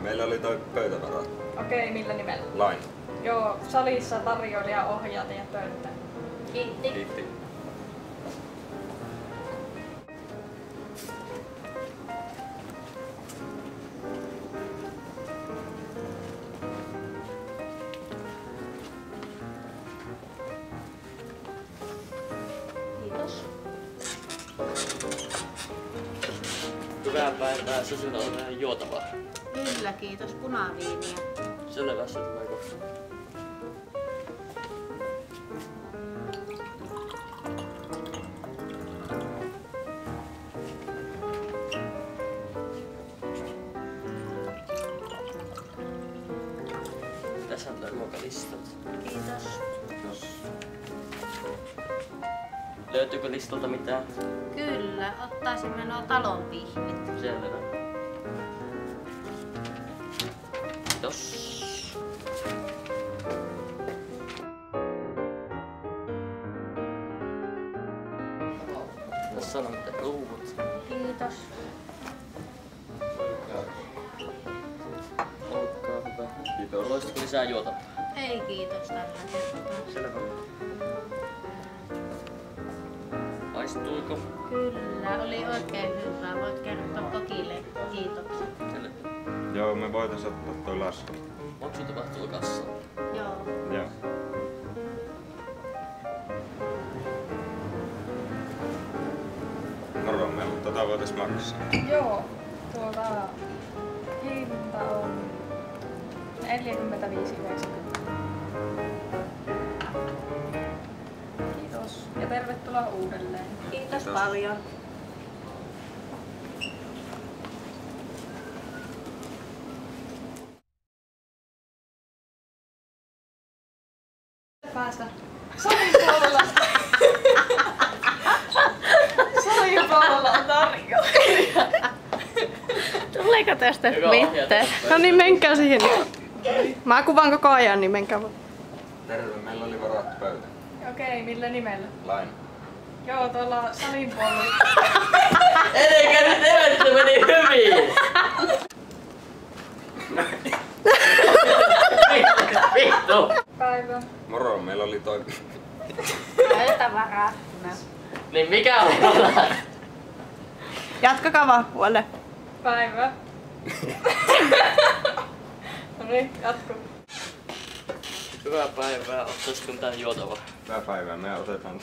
meillä oli toi pöytävara. Okei, millä nimellä? Lain. Joo, salissa tarjoilija ohjaa teidän pöytään. Kiitti. Kiitti. Kiitos. Hyvää päivää, sinulla on vähän juotavaa. Kyllä, kiitos. Punaviiniä. Selvä, se tulee kohta. Tässä on ruokalistat. Kiitos. Löytyykö listalta mitään? Kyllä, ottaisimme nuo talon pihvit. Selvä. Kiitos. Tässä on mitä ruuvut. Kiitos. Olkaa hyvä. Kiitos. Haluaisitko lisää juotavaa? Ei kiitos tällä kertaa. Selvä. Maistuiko? Kyllä, oli oikein hyvä. Voit kertoa kokille kiitokset. Selvä. Joo, me voitais ottaa toi lasku. Maksu tapahtuu kassaan. Joo. Joo. Moro, meillä voitais maksaa. Joo, hinta on 45,90. Kiitos ja tervetuloa uudelleen. Kiitos Kiitos. paljon. Päästä salin puolella. Salin puolella on tarjoilija. Tuleeko tästä Joka mitään? ohjaa No niin, menkää siihen. Mä kuvaan koko ajan, niin menkää vaan. Terve, meillä oli varattu pöytä. Okei, millä nimellä? Lain. Joo, tuolla salin puolella. Eikä nyt evästä meni hyvin! Vittu! Päivä. Moro, meillä oli toi... Pöytävarattuna. Niin mikä on paras? Jatkakaa vaan puolelle. Päivä. No niin, jatku. Hyvää päivää, ottaisitko mitään juotavaa? Hyvää päivää, me otetaan...